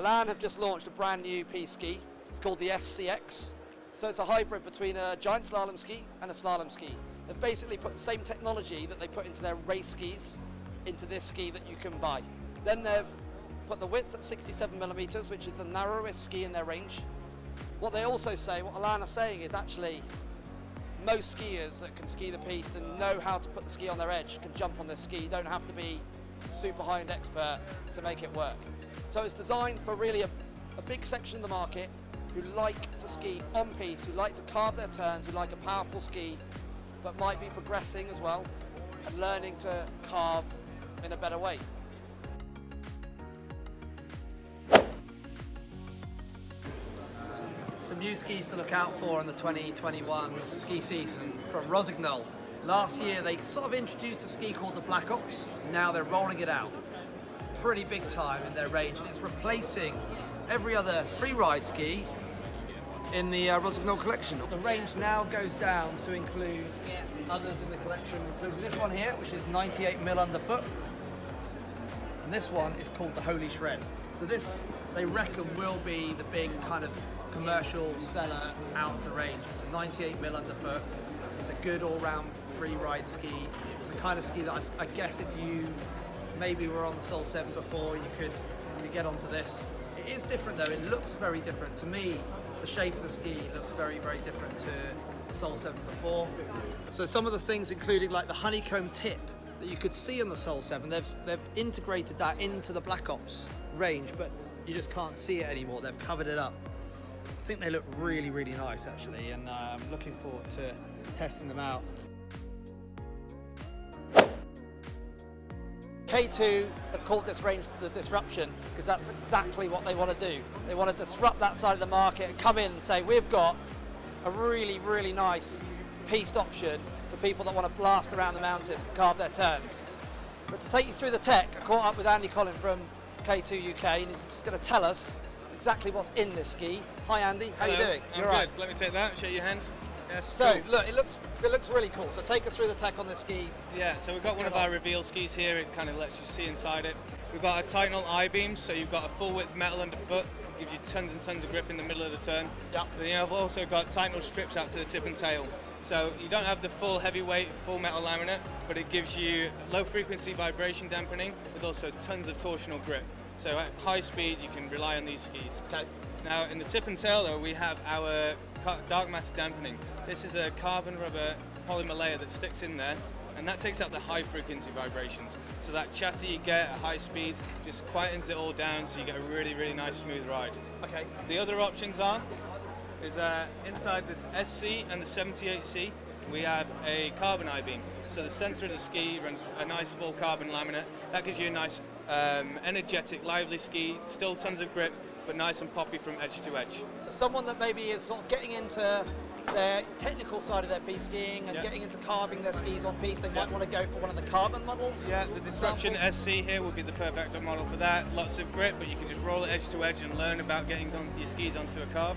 Elan have just launched a brand new piste ski. It's called the SCX. So it's a hybrid between a giant slalom ski and a slalom ski. They've basically put the same technology that they put into their race skis into this ski that you can buy. Then they've put the width at 67 millimeters, which is the narrowest ski in their range. What they also say, what Elan are saying is actually most skiers that can ski the piste and know how to put the ski on their edge can jump on this ski. You don't have to be super high-end expert to make it work. So it's designed for really a big section of the market who like to ski on piste, who like to carve their turns, who like a powerful ski, but might be progressing as well and learning to carve in a better way. Some new skis to look out for in the 2021 ski season from Rossignol. Last year they sort of introduced a ski called the Black Ops. Now they're rolling it out pretty big time in their range, and it's replacing every other freeride ski in the Rossignol collection. The range now goes down to include others in the collection, including this one here, which is 98 mil underfoot, and this one is called the Holy Shred. So this, they reckon, will be the big kind of commercial seller out of the range. It's a 98 mil underfoot. It's a good all-round freeride ski. It's the kind of ski that I guess if you maybe were on the Soul 7 before, you could get onto this. It is different though. It looks very different to me. The shape of the ski looks very, very different to the Soul 7 before. So some of the things, including like the honeycomb tip that you could see on the Soul 7, they've integrated that into the Black Ops range, but you just can't see it anymore. They've covered it up. I think they look really, really nice actually, and I'm looking forward to testing them out. K2 have called this range the Disruption because that's exactly what they want to do. They want to disrupt that side of the market and come in and say, we've got a really, really nice piste option for people that want to blast around the mountain and carve their turns. But to take you through the tech, I caught up with Andy Collin from K2 UK, and he's just going to tell us exactly what's in this ski. Hi Andy, how are you doing? I'm good. Right. Let me take that, shake your hand. Yes. So cool. Look, it looks really cool. So take us through the tech on this ski. Yeah, so we've got one of our reveal skis here. It kind of lets you see inside it. We've got a Titanal I-beam, so you've got a full width metal underfoot. Gives you tons and tons of grip in the middle of the turn. Yep. Then you've also got Titanal strips out to the tip and tail. So you don't have the full heavyweight, full metal laminate, but it gives you low frequency vibration dampening with also tons of torsional grip. So at high speed, you can rely on these skis. Okay. Now in the tip and tail though, we have our dark matter dampening. This is a carbon rubber polymer layer that sticks in there, and that takes out the high frequency vibrations. So that chatter you get at high speeds just quietens it all down, so you get a really, really nice smooth ride. Okay. The other options is inside this SC and the 78C, we have a carbon I-beam. So the sensor of the ski runs a nice full carbon laminate. That gives you a nice energetic, lively ski, still tons of grip, but nice and poppy from edge to edge. So someone that maybe is sort of getting into their technical side of their piste skiing and getting into carving their skis on piste, they might want to go for one of the carbon models. Yeah, the Disruption SC here would be the perfect model for that. Lots of grip, but you can just roll it edge to edge and learn about getting your skis onto a carve.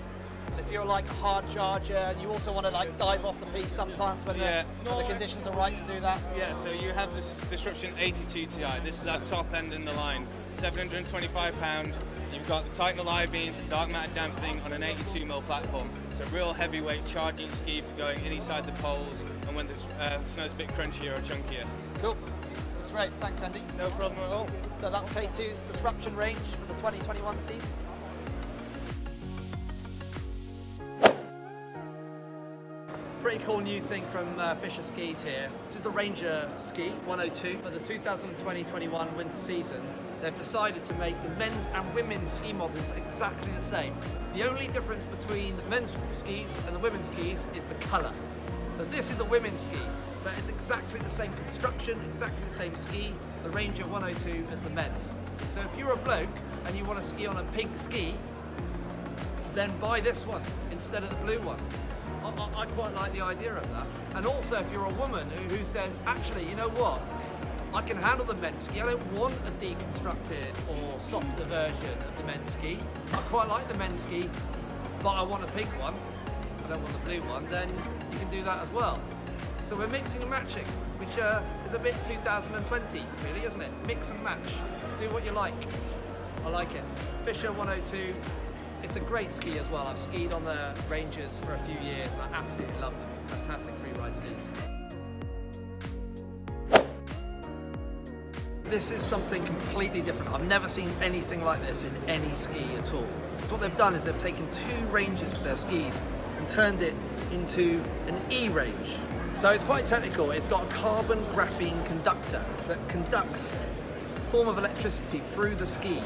And if you're like a hard charger and you also want to like dive off the piste sometimes when the conditions are right to do that. Yeah, so you have this Disruption 82 Ti. This is our top end in the line. £725. You've got the Titanal I-beams, dark matter dampening on an 82 mil platform. It's a real heavyweight charging ski for going inside the poles and when the snow's a bit crunchier or chunkier. Cool. That's great. Thanks, Andy. No problem at all. So that's K2's Disruption range for the 2021 season. Pretty cool new thing from Fischer Skis here. This is the Ranger Ski 102 for the 2020-21 winter season. They've decided to make the men's and women's ski models exactly the same. The only difference between the men's skis and the women's skis is the colour. So this is a women's ski, but it's exactly the same construction, exactly the same ski, the Ranger 102 as the men's. So if you're a bloke and you want to ski on a pink ski, then buy this one instead of the blue one. I quite like the idea of that. And also if you're a woman who says, actually, you know what? I can handle the men's ski. I don't want a deconstructed or softer version of the men's ski. I quite like the men's ski, but I want a pink one. I don't want the blue one. Then you can do that as well. So we're mixing and matching, which is a bit 2020, really, isn't it? Mix and match. Do what you like. I like it. Fischer 102, it's a great ski as well. I've skied on the Rangers for a few years and I absolutely love them. Fantastic free ride skis. This is something completely different. I've never seen anything like this in any ski at all. So what they've done is they've taken 2 ranges of their skis and turned it into an E range. So it's quite technical. It's got a carbon graphene conductor that conducts a form of electricity through the ski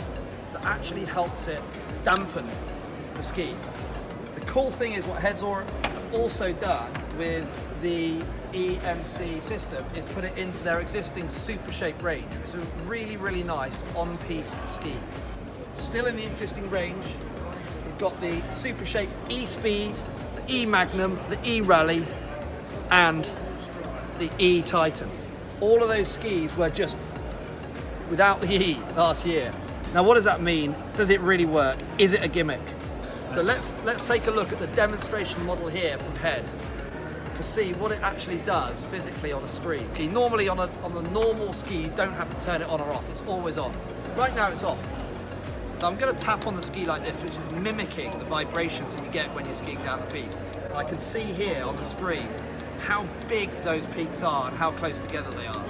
that actually helps it dampen the ski. The cool thing is what Headsor have also done with the EMC system is put it into their existing Super Shape range, which is a really, really nice on-piste ski. Still in the existing range, we've got the Super Shape E-Speed, the E-Magnum, the E-Rally, and the E-Titan. All of those skis were just without the E last year. Now what does that mean? Does it really work? Is it a gimmick? So let's take a look at the demonstration model here from Head to see what it actually does physically on a screen. Okay, normally on a normal ski you don't have to turn it on or off, it's always on. Right now it's off. So I'm going to tap on the ski like this, which is mimicking the vibrations that you get when you're skiing down the piste. I can see here on the screen how big those peaks are and how close together they are.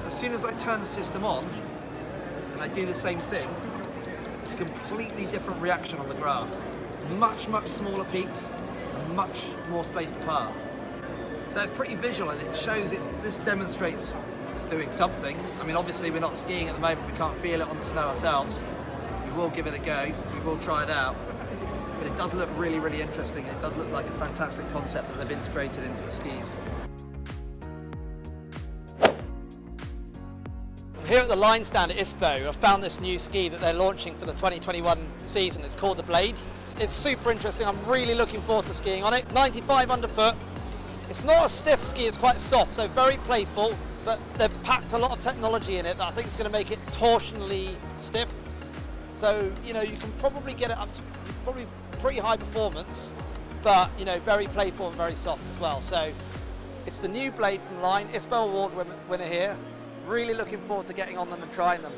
As soon as I turn the system on and I do the same thing, it's a completely different reaction on the graph. Much, much smaller peaks and much more spaced apart. So it's pretty visual and it shows it, this demonstrates it's doing something. I mean, obviously we're not skiing at the moment, we can't feel it on the snow ourselves. We will give it a go, we will try it out. But it does look really, really interesting. It does look like a fantastic concept that they've integrated into the skis. Here at the line stand at ISPO, I found this new ski that they're launching for the 2021 season. It's called the Blade. It's super interesting. I'm really looking forward to skiing on it. 95 underfoot. It's not a stiff ski, it's quite soft, so very playful, but they've packed a lot of technology in it that I think is going to make it torsionally stiff. So, you know, you can probably get it up to probably pretty high performance, but, you know, very playful and very soft as well. So, it's the new Blade from Line, ISPO Award winner here. Really looking forward to getting on them and trying them.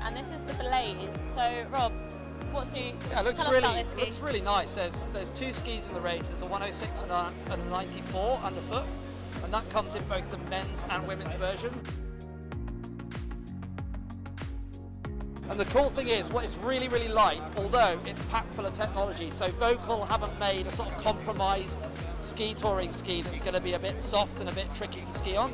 And this is the Blaze. So, Rob, what's new? Yeah, it looks Tell us about this ski. looks really nice. There's 2 skis in the range. There's a 106 and a 94 underfoot, and that comes in both the men's and women's version. And the cool thing is, what it's really, really light, although it's packed full of technology. So Völkl haven't made a sort of compromised ski touring ski that's going to be a bit soft and a bit tricky to ski on.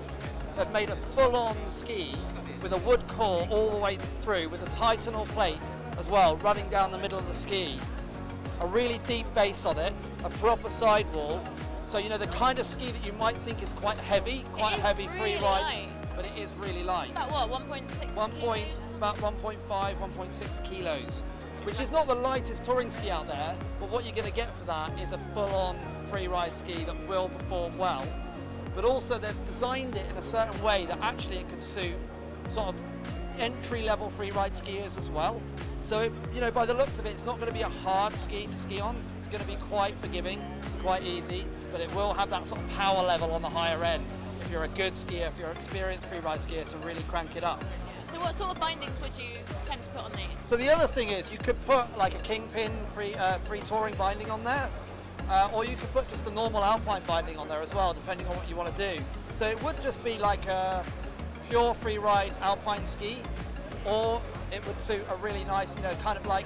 They've made a full-on ski with a wood core all the way through, with a Titanal plate as well, running down the middle of the ski. A really deep base on it, a proper sidewall. So, you know, the kind of ski that you might think is quite heavy, quite a heavy free ride, light. but it is really light. About what, 1.6 About 1.5, 1.6 kilos, which is not the lightest touring ski out there, but what you're going to get for that is a full-on free ride ski that will perform well. But also they've designed it in a certain way that actually it could suit sort of entry-level free ride skiers as well. So, you know, by the looks of it, it's not going to be a hard ski to ski on. It's going to be quite forgiving, quite easy, but it will have that sort of power level on the higher end. If you're a good skier, if you're an experienced free ride skier, to really crank it up. So what sort of bindings would you tend to put on these? So the other thing is you could put like a Kingpin free touring binding on there, or you could put just a normal Alpine binding on there as well, depending on what you want to do. So it would just be like a pure free ride Alpine ski, or it would suit a really nice, you know, kind of like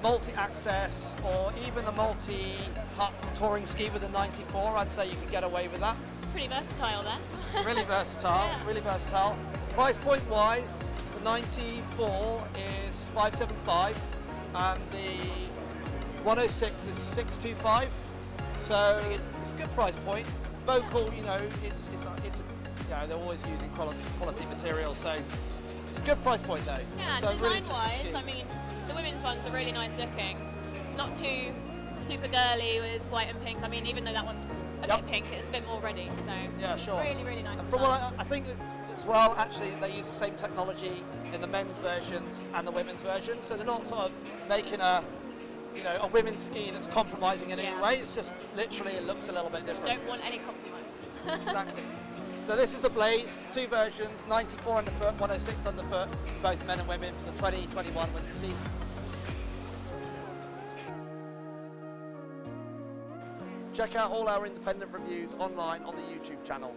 multi-access or even the multi-hut touring ski with a 94. I'd say you could get away with that. Pretty versatile then. Really versatile, Yeah. really versatile. Price point wise, the 94 is 575 and the 106 is 625. So it's a good price point. Völkl, you know, it's you know, they're always using quality materials, so it's a good price point though. Yeah, so and really design-wise, interesting ski. I mean, the women's ones are really nice looking. Not too super girly with white and pink. I mean, even though that one's a Yep. bit pink, it's a bit more ready. So Yeah, sure. really, really nice. And from what designs. I think as well, actually, they use the same technology in the men's versions and the women's versions, so they're not sort of making a women's ski that's compromising in any Yeah. way. It's just literally it looks a little bit different. Don't want any compromise. Exactly. So this is the Blaze, 2 versions, 94 underfoot, 106 underfoot, both men and women for the 2021 winter season. Check out all our independent reviews online on the YouTube channel.